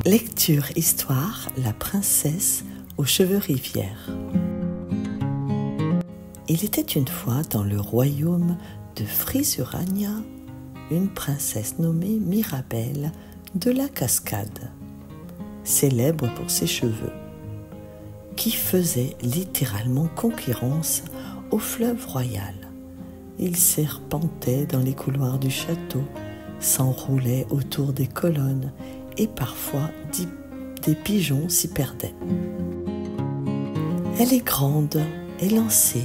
Lecture histoire, la princesse aux cheveux rivière. Il était une fois dans le royaume de Frisurania une princesse nommée Mirabelle de la Cascade, célèbre pour ses cheveux, qui faisait littéralement concurrence au fleuve royal. Il serpentait dans les couloirs du château, s'enroulait autour des colonnes et parfois des pigeons s'y perdaient. Elle est grande, élancée,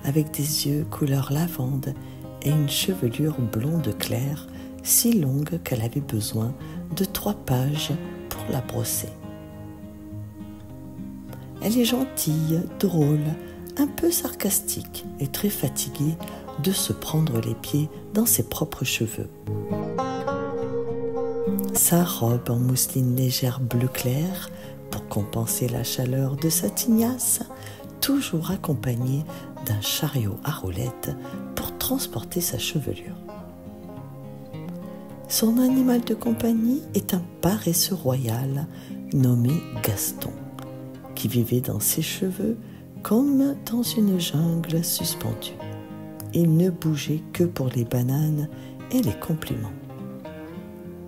avec des yeux couleur lavande et une chevelure blonde claire, si longue qu'elle avait besoin de 3 pages pour la brosser. Elle est gentille, drôle, un peu sarcastique et très fatiguée de se prendre les pieds dans ses propres cheveux. Sa robe en mousseline légère bleu clair, pour compenser la chaleur de sa tignasse, toujours accompagnée d'un chariot à roulettes pour transporter sa chevelure. Son animal de compagnie est un paresseux royal nommé Gaston, qui vivait dans ses cheveux comme dans une jungle suspendue. Il ne bougeait que pour les bananes et les compliments.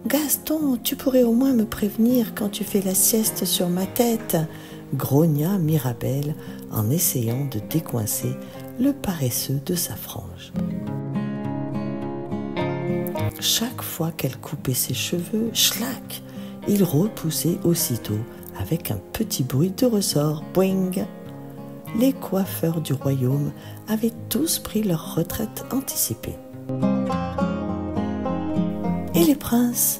« Gaston, tu pourrais au moins me prévenir quand tu fais la sieste sur ma tête » grogna Mirabelle en essayant de décoincer le paresseux de sa frange. Chaque fois qu'elle coupait ses cheveux, schlac, il repoussait aussitôt avec un petit bruit de ressort. Boing! Les coiffeurs du royaume avaient tous pris leur retraite anticipée. Et les princes,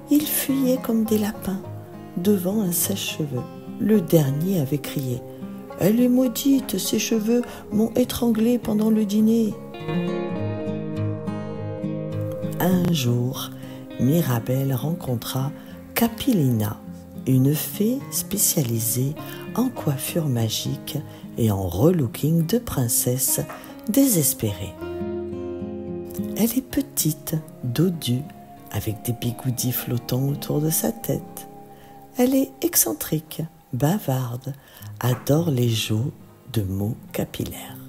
ils fuyaient comme des lapins devant un sèche-cheveux. Le dernier avait crié « Elle est maudite, ses cheveux m'ont étranglé pendant le dîner !» Un jour, Mirabelle rencontra Capilina, une fée spécialisée en coiffure magique et en relooking de princesse désespérée. Elle est petite, dodue, avec des bigoudis flottants autour de sa tête. Elle est excentrique, bavarde, adore les jeux de mots capillaires.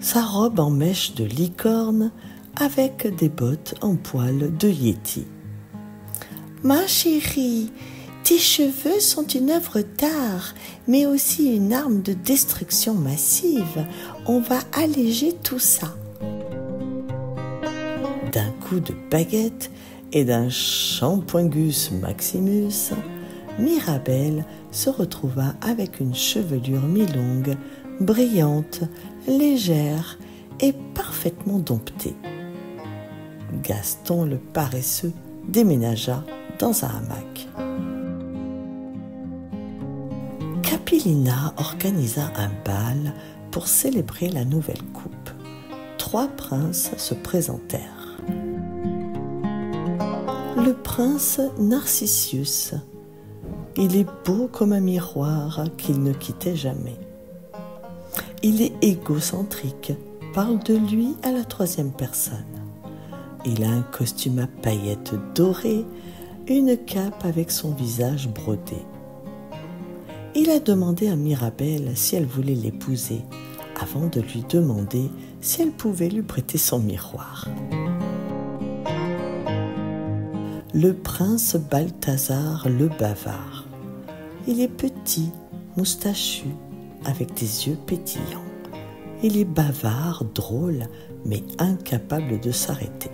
Sa robe en mèche de licorne avec des bottes en poil de yéti. « Ma chérie, tes cheveux sont une œuvre d'art, mais aussi une arme de destruction massive. On va alléger tout ça. » D'un coup de baguette et d'un shampoingus maximus, Mirabelle se retrouva avec une chevelure mi-longue, brillante, légère et parfaitement domptée. Gaston le paresseux déménagea dans un hamac. Capilina organisa un bal pour célébrer la nouvelle coupe. 3 princes se présentèrent. Le prince Narcissus. Il est beau comme un miroir qu'il ne quittait jamais. Il est égocentrique, parle de lui à la 3e personne. Il a un costume à paillettes dorées, une cape avec son visage brodé. Il a demandé à Mirabelle si elle voulait l'épouser, avant de lui demander si elle pouvait lui prêter son miroir. Le prince Balthazar le bavard. Il est petit, moustachu, avec des yeux pétillants. Il est bavard, drôle, mais incapable de s'arrêter.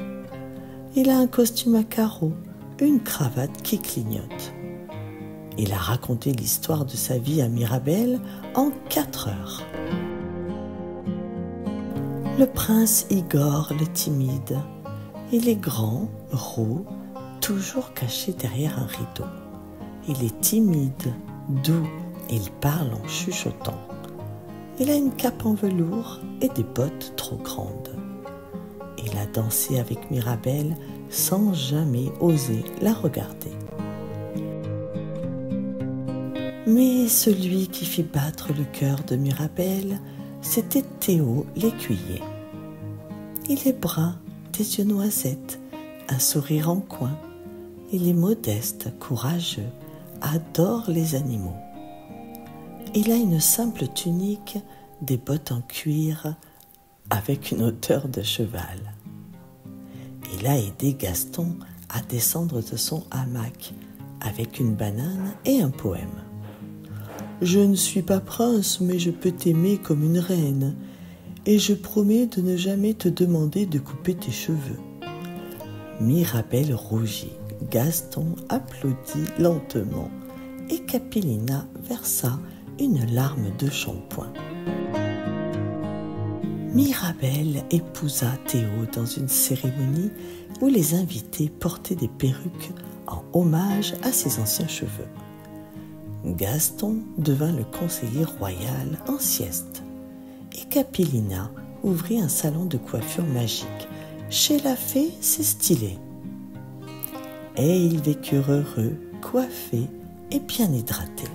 Il a un costume à carreaux, une cravate qui clignote. Il a raconté l'histoire de sa vie à Mirabelle en 4 heures. Le prince Igor le timide. Il est grand, roux, toujours caché derrière un rideau. Il est timide, doux, et il parle en chuchotant. Il a une cape en velours et des bottes trop grandes. Il a dansé avec Mirabelle sans jamais oser la regarder. Mais celui qui fit battre le cœur de Mirabelle, c'était Théo l'écuyer. Il est brun, des yeux noisettes, un sourire en coin. Il est modeste, courageux, adore les animaux. Il a une simple tunique, des bottes en cuir avec une hauteur de cheval. Il a aidé Gaston à descendre de son hamac avec une banane et un poème. Je ne suis pas prince, mais je peux t'aimer comme une reine, et je promets de ne jamais te demander de couper tes cheveux. Mirabelle rougit, Gaston applaudit lentement, et Capilina versa une larme de shampoing. Mirabelle épousa Théo dans une cérémonie où les invités portaient des perruques en hommage à ses anciens cheveux. Gaston devint le conseiller royal en sieste et Capilina ouvrit un salon de coiffure magique. Chez la fée, c'est stylé. Et ils vécurent heureux, coiffés et bien hydratés.